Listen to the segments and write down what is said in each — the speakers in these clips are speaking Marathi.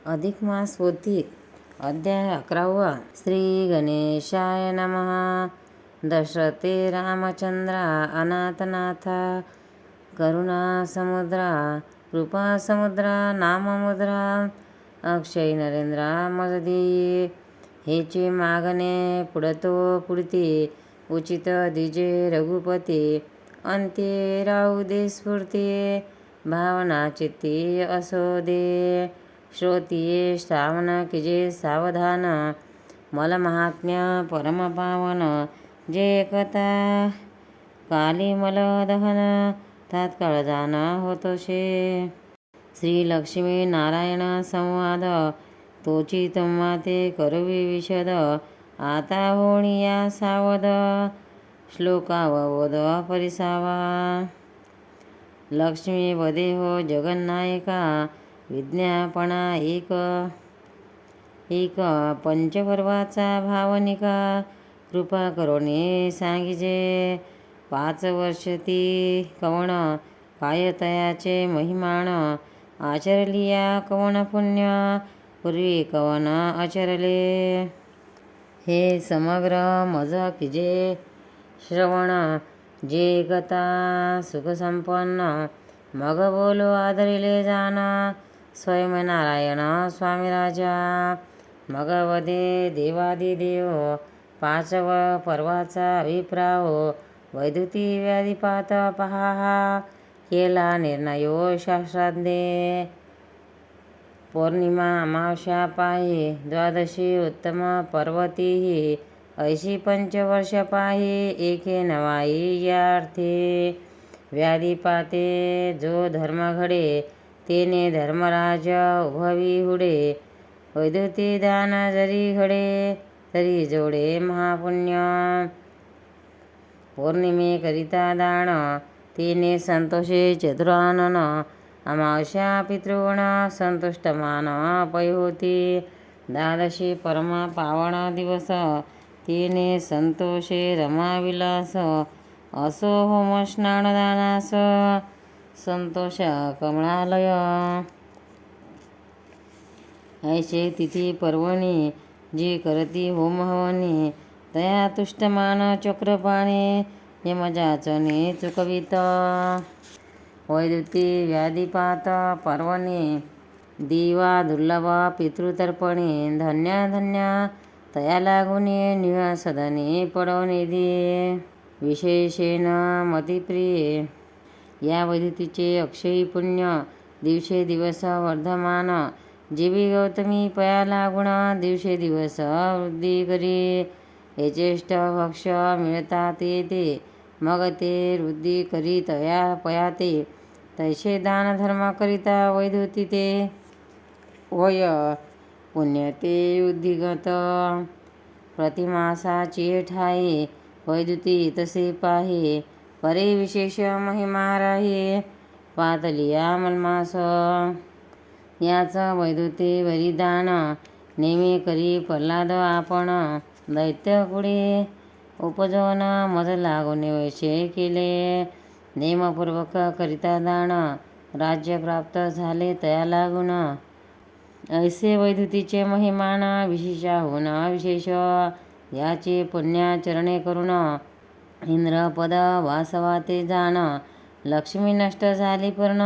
अधिक मास पोथी अध्याय 11. श्री गणेशाय नमः. दशरथे रामचंद्रा अनाथनाथा करुणा समुद्रा कृपा समुद्रा नाममुद्रा अक्षय नरेंद्रा मजदेई हेचे मागणे पुढतो पुढती उचित दिजे रघुपती अंत्ये राहू दे स्फूर्ती भावना चित्ती असो दे श्रोतिये श्रावण किजे सावधान मल महात्म्य परमपावन जे कथा काली मल दहन तात्काळ जाण होतोशे. श्री लक्ष्मी नारायण संवाद तोची तुम्हा ते करवी विशद आता होणिया सावध श्लोकावबोध परिसावा. लक्ष्मी वदे हो जगन्नायका विज्ञापना एक पंचपर्वाचा भावनिका कृपा करोने सांगिजे 5 वर्ष ती कवण काय तयाचे महिमाण आचरलिया कवण पुण्य पूर्वी कवन आचरले हे समग्र मज किजे श्रवण जे कथा सुखसंपन्न मग बोलो आदरिले जाण स्वयं नारायण स्वामी राजा मग वदे देवादिदेव 5 पर्वाचा अभिप्राव वैद्युती व्याधिपात पहा केला निर्णयो शास्त्रादे पौर्णिमा अमावस्या पाही द्वादशी उत्तम पर्वती ऐशी 5 वर्ष पाही एके नवाई या अर्थी व्याधिपाते जो धर्म घडे तेने धर्मराज उभवी हुडे वैद्युती दान जरी घडे तरी जोडे महापुण्य पौर्णिमे करिता दान तेने संतोषे चतुरानन अमावस्या पितृगुण संतुष्ट मान पै होती द्वादशी परम पावन दिवस तेने संतोषे रमाविलास असो होम स्नानदानास संतोष कमळालय ऐसे तिथी पर्वणी जी करती होम हवनी तया तुष्टमान चक्रपाणे यमजाचने चुकवित वैद्युती व्याधिपात पर्वणी दिवा दुर्लभ पितृतर्पणे धन्य धन्य तया लागुने निवासदने पडवनिधी विशेषेण मतिप्रिये या वैद्युतीचे अक्षयी पुण्य दिवसे दिवस वर्धमान जीवी गौतमी पया लागुण दिवसे दिवस वृद्धी करी यचेष्ट भक्ष मिळतात येते मग ते वृद्धी करी तया पयाते तैसे दान धर्म करिता वैद्युती ते वय पुण्य ते उद्धिगत प्रतिमासाची ठाई वैद्युती तसे पाहे परे विशेष महिमा राही पातलिया मलमास याच वैद्युती वरिदान नेहमी करी प्रल्हाद आपण दैत्य कुडी उपजवून मज लागून वैशे केले नेमपूर्वक करिता दान राज्य प्राप्त झाले तया लागून ऐसे वैद्युतीचे महिमान विशेषाहून विशेष याचे पुण्याचरणे करून इंद्रपद वासवा ते जाण लक्ष्मी नष्ट झाली पूर्ण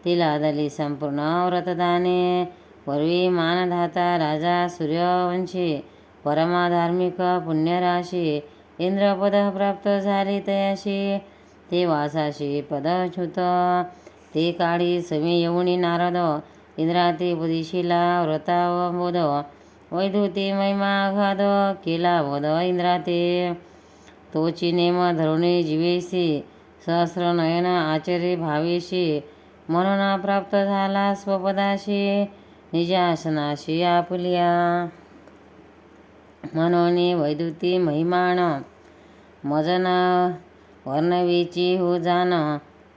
तिला दली संपूर्ण व्रतदाने पूर्वी मानधाता राजा सूर्यवंशी परमाधार्मिक पुण्यराशी इंद्रपद प्राप्त झाले तयाशी ते वासाशी पदच्युत ते काळी समी येऊनी नारद इंद्राते बुधिशिला व्रतावबोध वैद्युती महिमा अगाध केला बोध इंद्राते तोची नेम धरुणे जीवेशी सहस्रनयन आचरे भावेशी म्हणून प्राप्त झाला स्वपदाशी निजासनाशी आपुलिया म्हणून वैद्युती महिमान मजन वर्णवीची हो जाण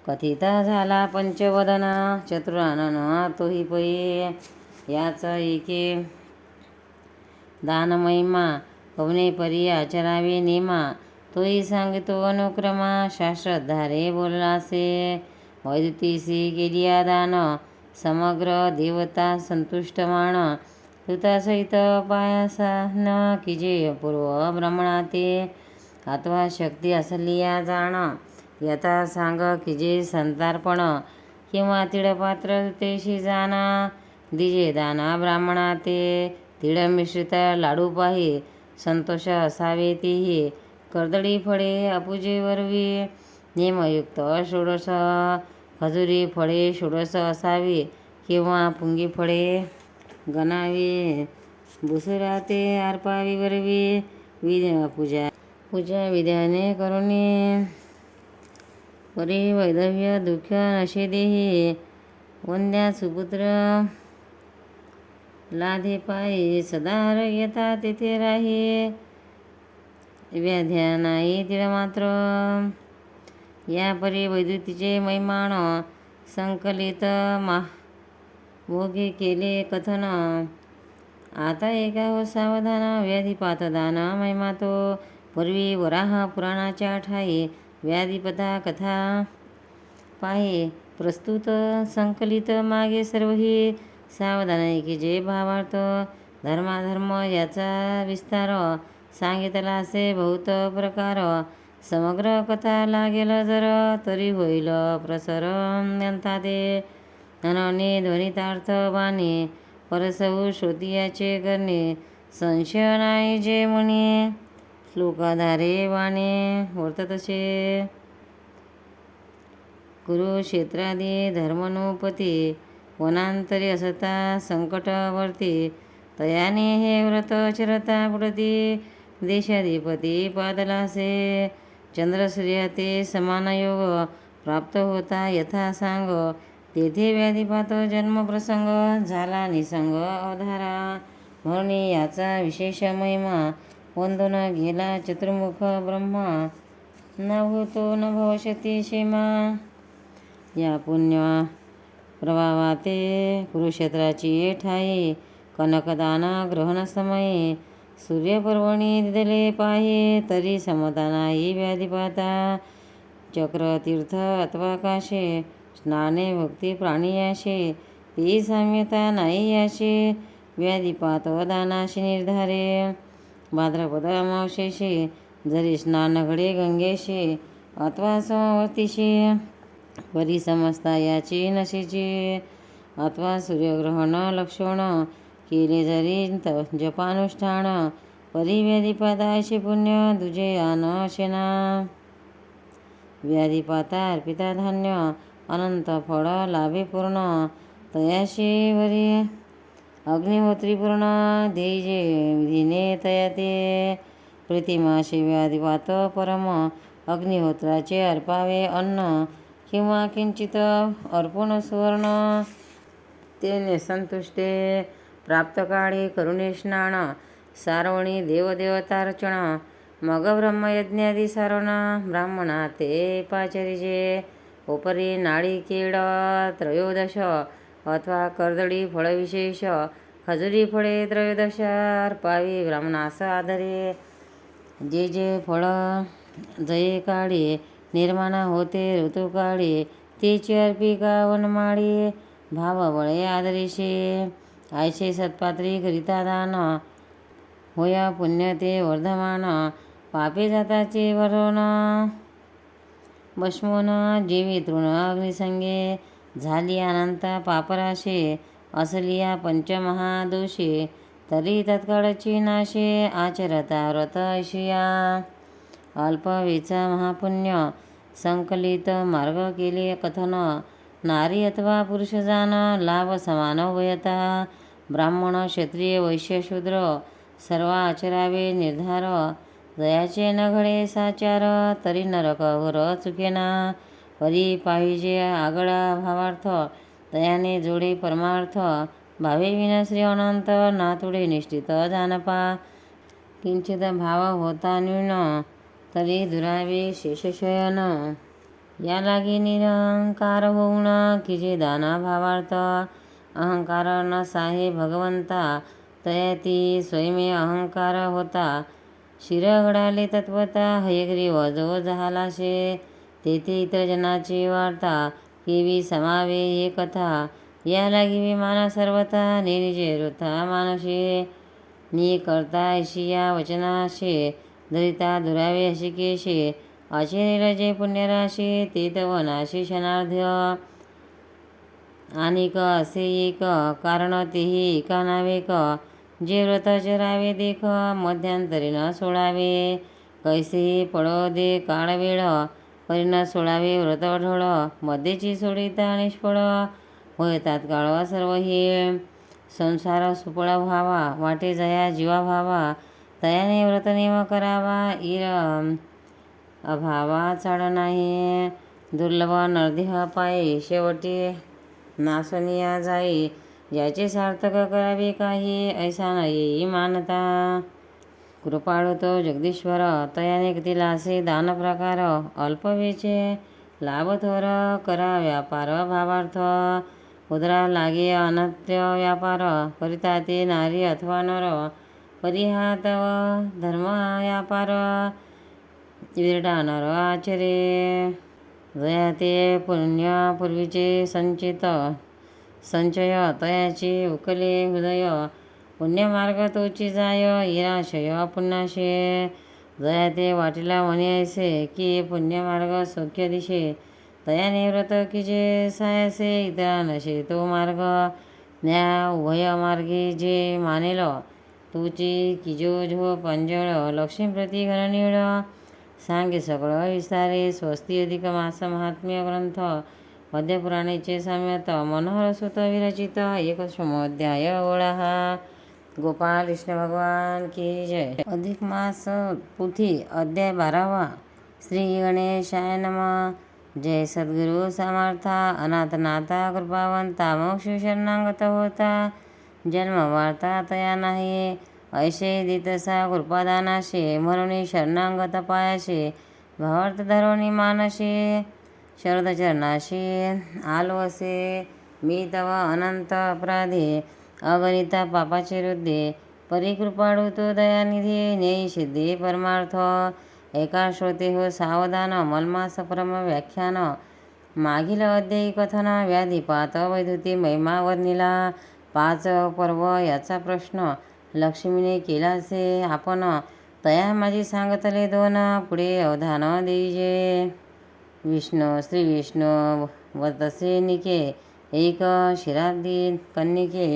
कथिता झाला पंचवदन चतुरानन तोही पै याच एके दान महिमा कवने परी आचरावे नेमा तोही सांगितो अनुक्रमा शास्त्रधारे बोललासे वैद्युतीसी केलिया दान समग्र देवता संतुष्ट मान कृतासहित पायासा न कीजे पूर्व ब्राह्मणा ते अथवा शक्ती असलिया जाण यथा सांग कीजे संतार्पण किंवा तिळपात्र तेशी जाणा दिजे दाना ब्राह्मणा ते तिळ मिश्रित लाडू पाही संतोष असावे तेही कर्दळी फळे अपूजे वरवी नियमयुक्त षोडश खजुरी फळे षोडश असावी किंवा पुंगी फळे गणावी बुसुरा ते अर्पावी वरवी पूजा विधाने करुणी परी वैधव्य दुःख नशे देही वंद्या सुपुत्र लाधे पायी सदा यथा तेथे राही व्याध्या नाही तिळ मात्र या परी वैद्युतीचे मैमाण संकलित भोगे केले कथन आता एका हो सावधान व्याधिपातदान महिमा तो पूर्वी वराह पुराणाच्या ठाई व्याधिपता कथा पाहे प्रस्तुत संकलित मागे सर्व ही सावधान की जे भावार्थ धर्माधर्म याचा विस्तार सांगितला असे बहुत प्रकार समग्र कथा लागेल जर तरी होईल प्रसर यंथा ते अनने ध्वनितार्थ बाणे परसहु श्रोतियाचे करणे संशय नाही जे म्हणे श्लोकाधारे बाणे वर्ततसे कुरुक्षेत्रादी धर्मनुपती वनांतरी असता संकटवर्ती तयाने हे व्रत चरता पुढती देशाधिपती पादलासे चंद्रसूर्य ते समान योग प्राप्त होता यथा सांग तेथे व्याधिपात जन्मप्रसंग झाला निसंग अवधारा म्हणून याचा विशेष महिमा वंदन गेला चतुर्मुख ब्रह्मा न होतो न भविष्यती क्षेमा या पुण्य प्रभावाते कुरुक्षेत्राची ठाई कनकदाना ग्रहणसमये सूर्यपर्वणी दिदले पाहे तरी समता नाही व्याधिपाता चक्रतीर्थ अथवा काशे स्नाने भक्ती प्राणियाशे ती साम्यता नाही याशे व्याधिपात दानाशी निर्धारे भाद्रपद अमावशेशी जरी स्नान घडे गंगेशी अथवा समवर्तीशी परी समजता याची नशेची अथवा सूर्यग्रहण लक्षण केले जरी जपानुष्ठान परी व्याधिपाताशी पुण्य दुजे आन शेना व्याधिपाता अर्पिता धान्य अनंत फळ लाभे पूर्ण तयाशी वरी अग्निहोत्री पूर्ण ध्येये विधीने तयाते प्रतिमाशी व्याधिपात परम अग्निहोत्राचे अर्पावे अन्न किंवा किंचित अर्पण सुवर्ण तेने संतुष्टे प्राप्तकाळी करुणे स्नान सारवणी देवदेवतार्चन मग ब्रह्मयज्ञादी सारवण ब्राह्मणा ते पाचरिजे उपरी नाळिकेळ त्रयोदश अथवा कर्दळी फळविशेष खजुरी फळे त्रयोदश अर्पावी ब्राह्मणास आधरे जे जे फळ जये काळी निर्माण होते ऋतुकाळी तेची अर्पिका वनमाळी भावबळे आदरेशे आयशे सत्पात्री करिता दान होया पुण्य ते वर्धमान पापे जाताचे वरण भस्मोन जेवी तृण अग्निसंगे झाली अनंत पापराशे असलिया पंचमहादोषे तरी तत्काळची नाशे आचरता व्रत ऐशिया अल्पवेचा महापुण्य संकलित मार्ग केले कथन नारी अथवा पुरुष जान लाभ समान वयता ब्राह्मण क्षत्रिय वैश्य शूद्र सर्व आचरावे निर्धार दयाचे न घडे साचार तरी नरक घोर चुकेना परी पाहिजे आगळा भावार्थ दयाने जोडे परमार्थ भावे विना श्री अनंत नातुडे निष्ठित जानपा किंचित भाव होता न्यून तरी दुरावे शेषशयन या लागी निरंकार होऊन किजे दाना भावार्थ अहंकार न साहे भगवंता तयाती स्वयमे अहंकार होता शिर घडाले तत्वता हयग्रीव जो झालाशे तेथे इतर जनाची वार्ता केवी समावे हे कथा या लागी विमान सर्वथा नेनिजे वृथा मानशी नी करता ऐशी या वचनाशी धरिता दुरावे अशी केशी अचिरेल जे पुण्यराशी ते तव नाशी क्षणार्ध्य आणिक असे एक कारण तेही एका नावेक जे व्रत चरावे देख मध्यांतरी न सोडावे कैसेही पडो दे काळ वेळ परी न सोडावे व्रत ढळ मध्येची सोडिता निष्फळ होय तात्काळ सर्व हे संसार सुपळा व्हावा वाटे जया जीवा भावा तयाने व्रत नेम करावा इर अभावा चाड नाही दुर्लभ नरदेह पायी शेवटी नासनिया जाई ज्याचे सार्थक करावे काही ऐसा न येई मानता कृपाळू तो जगदीश्वर तयाने दिलासे दान प्रकार अल्पवेचे लाभ थोर करा व्यापार भावार्थ उदरा लागे अनत्य व्यापार करिता ते नारी अथवा नर परिहातव धर्म व्यापार विरडा नर आचरे जया ते पुण्य पूर्वीचे संचय तयाची उकले हृदय पुण्यमार्ग तोची जाय इराशय पुन्हाशे जया ते वाटीला म्हणे ऐसे की पुण्यमार्ग सौख्य दिशे तयाने व्रत की जे सायसे इतरा नशे तो मार्ग न्या उभय मार्गी जे मानेल तुची किजो झो पंजळ लक्ष्मीप्रती घननीळ सांगे सगळं विस्तारे स्वस्ती अधिक मास महात्म्य ग्रंथ मध्यपुराणेचे सम्यत मनोहर सुत विरचित 1 ओळा गोपाल कृष्ण भगवान की जय. अधिक मास पोथी अध्याय 12. श्री गणेशाय नमः. जय सद्गुरु समर्था अनाथनाथा कृपावंता मोक्ष शरणागत होता जन्म वार्ता तया नाही ऐसे दितसा कृपादानाशे म्हणून शरणागत पायाशे भावार्थ धरोनी मानशे शरदचरणाशी आलो असे मी तव अनंत अपराधे अगणिता पापाचे हृदय परिकृपाळू तो दयानिधी नेई सिद्धी परमार्थ एका श्रोते हो सावधान मलमास परम व्याख्यान मागील अध्यायी कथन व्याधिपात वैद्युती महिमा वर्णिला 5 पर्व याचा प्रश्न लक्ष्मीने केलासे आपण तया माझी सांगतले 2 पुढे अवधान देईजे. विष्णू श्री विष्णू वतसे निके एक शिराब्दी कन्निके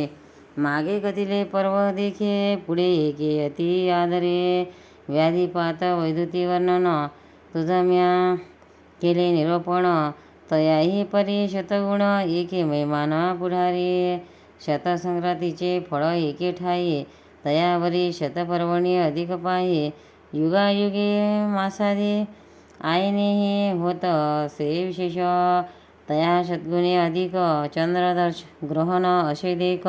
मागे गतिले पर्व देखे पुढे एके अति आदरे व्याधिपात वैद्युती वर्णन तुझं म्या केले निरोपण तयाही परी शतगुण एके महिमान पुढारी शतसंक्रांतीचे फळ एके ठाई तयावरी शतपर्वणी अधिक पाही युगायुगे मासादी आईनेही होत असे विशेष तया शतगुणे अधिक चंद्रदर्श ग्रहण असे देख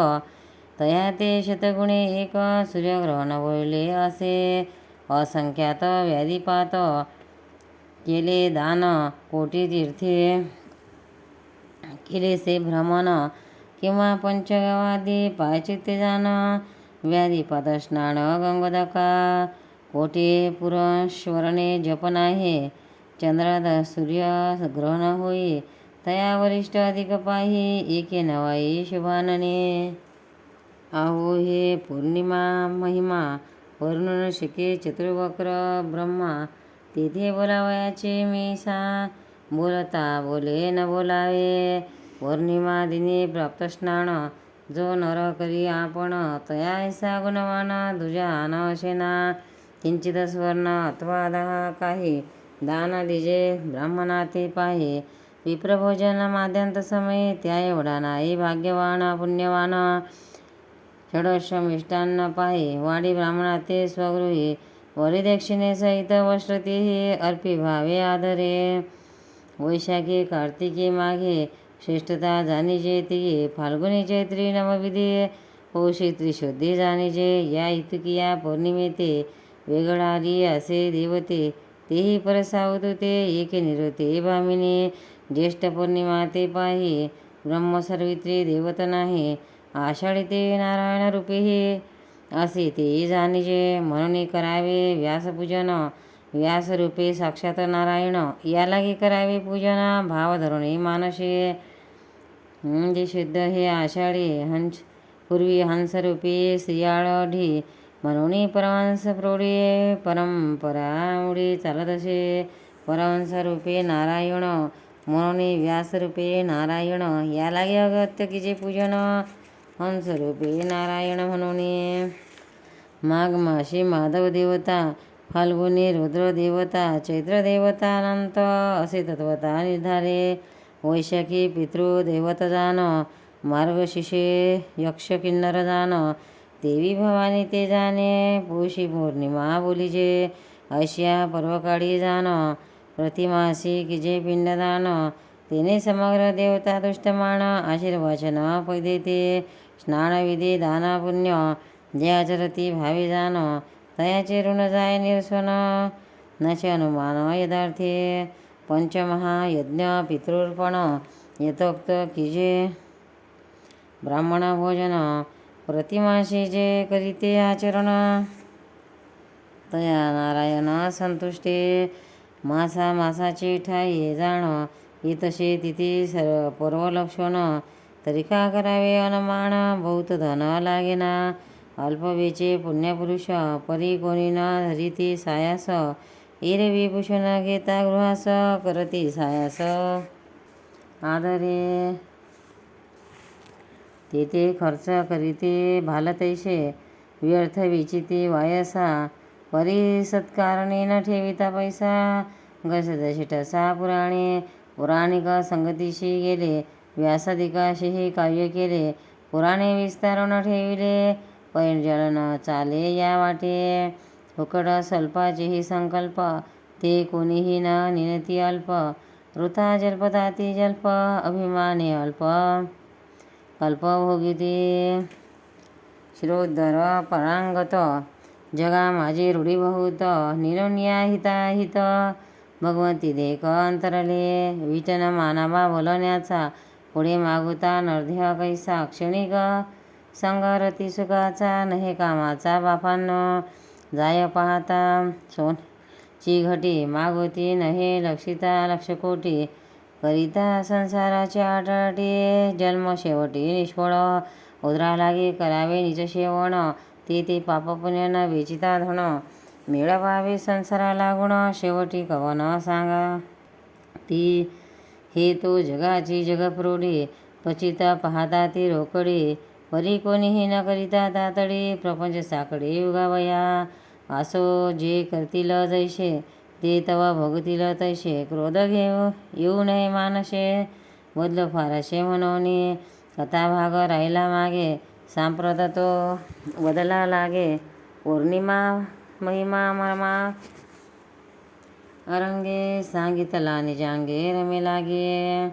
तया ते शतगुणे एक सूर्यग्रहण वळले असे असंख्यात व्याधिपात केले दान कोटी तीर्थे केले से भ्रमण किंवा पंचगवादी पायचित्ते जाण व्याधिपात स्नान गंगोदका कोटी पुरश्वरणे जपन आहे चंद्र सूर्य ग्रहण होई तया वरिष्ठ अधिक पाही एके नवाई शुभानने आहो हे पौर्णिमा महिमा वर्णन शिके चतुर्वक्र ब्रह्मा तेथे बोलावयाचे मीसा बोलता बोले न बोलावे पौर्णिमा दिनी प्राप्त स्नान जो नर करी आपण तया ऐसा गुणवान दुजा न असेना किंचित स्वर्ण अथवा 10 काही दान दिजे ब्राह्मणा ते पाहे विप्रभोजन माद्यांत समय त्या एवढा नाही भाग्यवान पुण्यवान षडोष मिष्टान्न पाहे वाडी ब्राह्मणा ते स्वगृही वरिदक्षिणे सहित वस्त्र तेही अर्पी भावे आदरे वैशाखी कार्तिकी माघे श्रेष्ठता जाणीजे ती फाल्गुनी चैत्री नवविधी पौषी त्रिशुद्धी जाणीजे या इतुकिया पौर्णिमेते वेगळारी असे देवते तेही परसावत ते एके निरोते भामिनी ज्येष्ठ पौर्णिमा ते पाही ब्रह्मसर्वित्री देवत नाही आषाढी ते नारायण रूपेही असे तेही जाणीजे म्हणून करावे व्यासपूजन व्यासरूपे साक्षात नारायण यालागी करावे पूजन भाव धरुणी मानसे जे शुद्ध हे आषाढी पूर्वी हंसरूपी सियाळढी म्हणून परमहंस प्रौढी परंपरामुळे चालत असे. परमहंसरूपे नारायण म्हणून व्यासरूपे नारायण या लागे अगत्य की जे पूजन हंसरूपे नारायण म्हणून. माघ माशी माधव देवता, फाल्गुनी रुद्र देवता, चैत्र देवता अनंत असे तत्वता निर्धारे. वैशाखी पितृदेवत जान, मार्गशीर्षे यक्ष किन्नर जान, देवी भवानी ते जाणे. पौषी पौर्णिमा बोलीजे, ऐशिया पर्वकाळी जान, प्रतिमासी किजे पिंडदान, तेने समग्र देवता दुष्टमाण. आशीर्वचन पै देते, स्नानविधी दान पुण्य, जे आचरती भावी जान, तयाचे ऋण जाय निरसन, नचे अनुमान यदार्थे. पंचमहायज्ञ पितृर्पण, यथोक्त किजे ब्राह्मण भोजन, प्रतिमाशी जे करीते आचरण, तया नारायण संतुष्टे. मासा मासाची ठाई जाण, इतशे तिथे पर्वलक्षण, तरी का करावे अनुमान, बहुत धन लागेना. अल्पवेचे पुण्यपुरुष, परी कोणी न धरिती सायास, एरवी भूषण घेता गृहास, करती सायास आदरे. तेथे खर्च करीते भालतैसे, व्यर्थ विचिती वायसा, परी सत्कारणी न ठेविता पैसा. गसदशी ठसा पुराणे, पुराणिक संगतीशी गेले, व्यासादिकाशीही काव्य केले, पुराणे विस्तार न ठेविले, पैंजळ न चाले या वाटे. फुकट स्वल्पाचेही संकल्प, ते कोणीही न निनती अल्प, वृथा जल्पताती जल्प, अभिमाने अल्प कल्पभोगिते. श्रोद्धर परांगत, जगा माझी रूढी बहुत, निरोन्या हिताहित, भगवंती देख अंतरले. विटन मानावा बोलण्याचा, पुढे मागुता नर्ध्य कैसा, क्षणिक संगरती सुखाचा, नहे कामाचा बापांनो. जाय पाहता सोनची घटी, मागोती नहे लक्षिता लक्षकोटी, करिता संसाराची आटाटी. जन्म शेवटी निष्फळ, उदरा लागे करावे निज सेवण, ते पापपुण्य न वेचिता धन, मिळवावे संसारा लागुण, शेवटी कवन सांगा ती. हे तो जगाची जगप्रौढी, क्वचित पाहता ती रोकडी, परी कोणीही न करिता तातडी, प्रपंच साकडे युगावया. असो जे करतील जैसे, ते तवा भोगतील तैसे, क्रोध येऊ नये मानसे, बदल फारसे म्हणून. कथाभाग राहिला मागे, सांप्रत तो बदला लागे, पौर्णिमा महिमा मर्मा अरंगे, सांगितला निजांगे रमे लागे.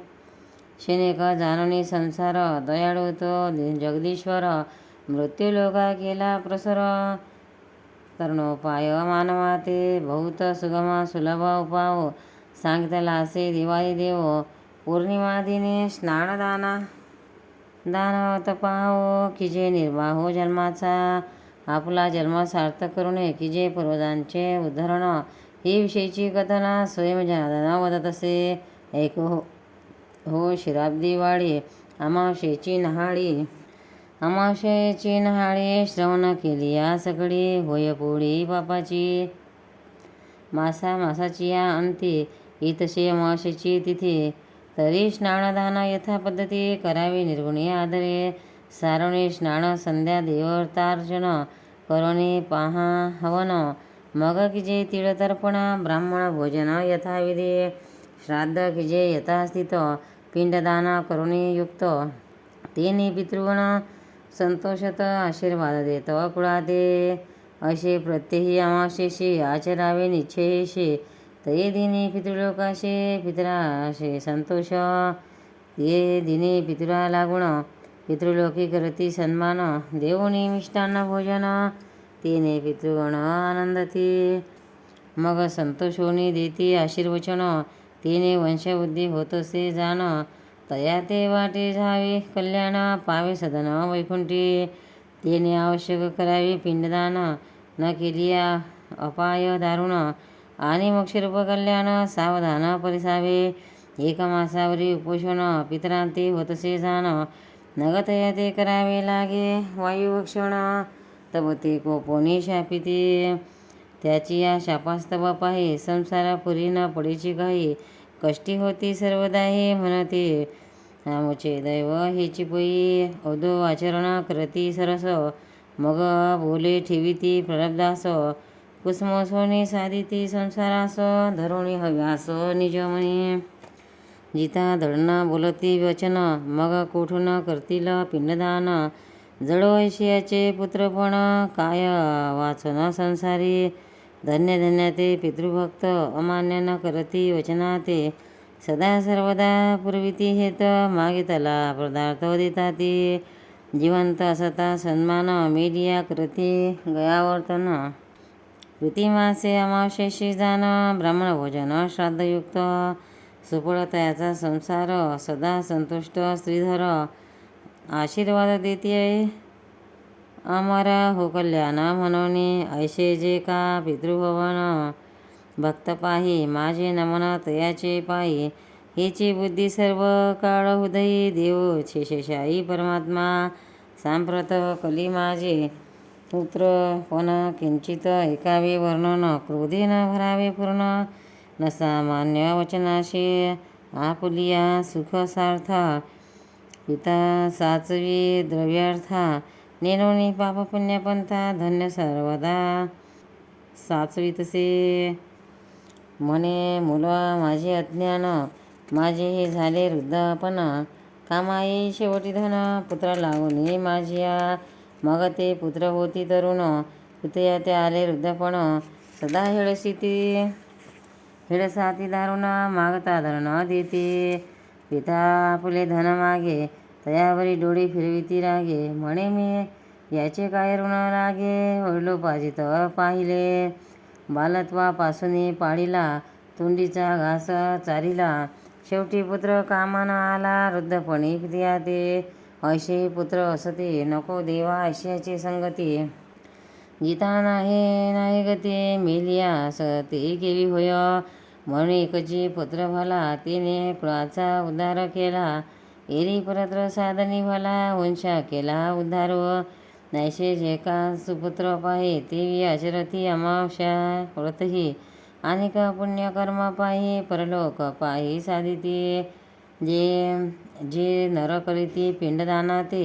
शनेक जाणूनी संसार, दयाळू तो जगदीश्वर, मृत्यूलोका केला प्रसर, तरुणोपाय मानवा ते, बहुत सुगम सुलभ उपाव, सांगितला असे दिवाळी देव. पौर्णिमा दिने दान तपाहो, किजे निर्वाहो जन्माचा, आपला जन्म सार्थक करुणे, किजे पूर्वजांचे उद्धरण, ही विषयीची कथना स्वयं जनार्दन वदत असे. ऐक हो शिराब्दी वाडी, अमावस्येची न्हाळी, श्रवण केली या सकळी, होय पोळी पापाची. मासाची या अंती, इतशे अमावस्येची तिथी, तरी स्नानदान यथा पद्धती, करावे निर्गुणी आदरे. सारवणे स्नान संध्या देवतार्चन, करोने पाहा हवन, मग किजे तिळतर्पण, ब्राह्मण भोजन यथाविधी, श्राद्ध किजे यथास्थित, पिंडदान करुणे युक्त, तेने पितृगण संतोषत, आशीर्वाद देत कुळाते. असे प्रत्येही अमावस्येशी आचरावे निश्चयेशी, तये दिनी पितृलोकाशे पितराशे संतोष, ते दिनी पितृा लागुण, पितृलोकी करती सन्मान, देऊनी मिष्टान्न भोजन, तेने पितृगण आनंदती. मग संतोषोनी देती आशीर्वचन, तेने वंशवृद्धी होतसे जाण, तया ते वाटे जावे कल्याण, पावे सदन वैकुंठी, तेने आवश्यक करावे पिंडदान, न केलिया अपाय दारुण, आणि मोक्षरूप कल्याण सावधान परिसावे. एक मासावरी उपोषण पितरांते होतसे जाण नगतया ते करावे लागे वायुभक्षण तब ते कोपोनी शापिते त्याची या शापास्तव पाहे संसारापुरी न पडीची काही कष्टी होती सर्वदाही म्हणते आमुचे दैव हेची पोई अवधो आचरण करती सरस मग बोले ठेविती प्रलब्धास कुसुम सोनी साधिती संसारास धरुणी हव्यास निजमणी जिता दळना बोलती वचन मग कोठून करतील पिंडदान जडो ऐशियाचे पुत्रपण काय वाचन संसारी धन्य धन्य ते पितृभक्त अमान्य न करती वचना ते सदा सर्वदा पुरविती हेत मागितला पदार्थ देता ती जिवंत असता सन्मान मेलिया करती गयावर्तन कृतिमासे अमावशेषी जाण ब्राह्मण भोजन श्राद्धयुक्त सुफळतयाचा संसार सदा संतुष्ट श्रीधर आशीर्वाद देते अमर हो कल्याण म्हणून ऐसे जे का पितृभवन भक्त पाही माझे नमन तयाचे पायी हेची बुद्धी सर्व काळ हृदयी देव शेषशाही परमात्मा सांप्रत कली माझे पुत्र पण किंचित ऐकावे वर्णन क्रोधे न भरावे पूर्ण न सामान्य वचनाशी आपुलिया सुख सार्थ पिता साचवी द्रव्यार्था नेनोनी पाप पुण्यपंथा धन्य सर्वदा साचवितसे म्हणे मुल माझे अज्ञान माझे हे झाले वृद्धापन कामाई शेवटी धन पुत्र लावणी माझिया मग ते पुत्र होती तरुण पितया ते आले वृद्धपण सदा हेळसाती दारुण मागता धरण देते पिता आपुले धन मागे तयावरी डोळे फिरविती रागे म्हणे मी याचे काय ऋण लागे वडिलोपार्जित पाहिले बालत्वापासून पाळीला तोंडीचा घास चारिला शेवटी पुत्र कामाना आला वृद्धपणी पितया ते ऐशे पुत्र असते नको देवा ऐशाची संगती गीता नाही गती मेलिया ते केली होय म्हणून एकची पुत्र भला तिने कुळाचा उद्धार केला एरी परत्र साधनी भला वंशा केला उद्धार नैसे जे का सुपुत्र पाहे तेवी आचरती अमावस्या व्रतही अनेक पुण्यकर्म पाही परलोक पाही साधिती जे नर करीती पिंडदाना ते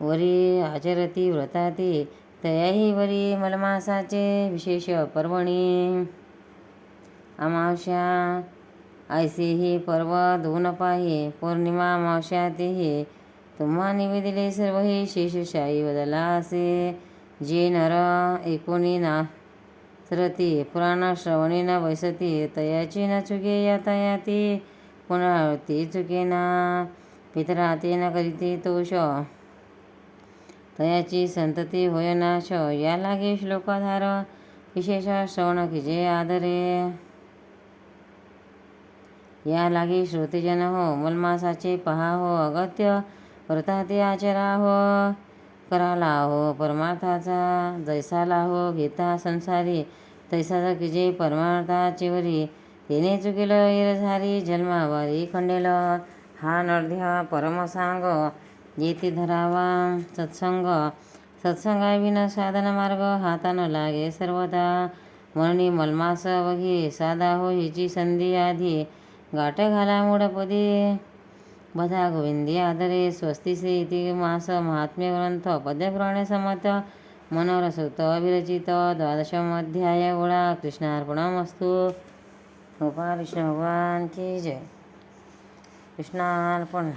वरी आचरती व्रता ते तयाही वरी मलमासाचे विशेष पर्वणी अमावस्या ऐसे ही पर्व दोन पाहे पौर्णिमा अमावस्या तेही तुम्हा निवेदिले सर्व हे शेषशाही बदला असे जे नर एकोणी नाचरती पुराण श्रवणी न वैसती तयाची न चुके यातायाती पुनरावृत्ती चुके ना पितराते न करीते तोष तयाची संतती होय नाश या लागे श्लोकाधार विशेष श्रवण किजे आदरे या लागे श्रोतेजन हो मलमासाचे पहा हो अगत्य व्रता ते आचरा हो कराला हो परमार्थाचा जैसाला हो घेता संसारी तैसाचा किजे परमार्थाचे वरी तेने चुकेल इरझारी जन्मावारी खंडेल हा नरध्या परमसांग येथे धरावा सत्संगाविना साधन मार्ग हातान लागे सर्वदा म्हणून मलमास वघी साधा हो हिची संधी आधी गाठ घाला मूढपदी बधा गोविंदी आदरे स्वस्तिसे इति मास महात्म्य ग्रंथ पद्यपुराणे समत मनोरसुत विरचित 12वा अध्याय गोळा कृष्णार्पणमस्तु. गोपाल कृष्ण भगवान की जय. कृष्णार्पण.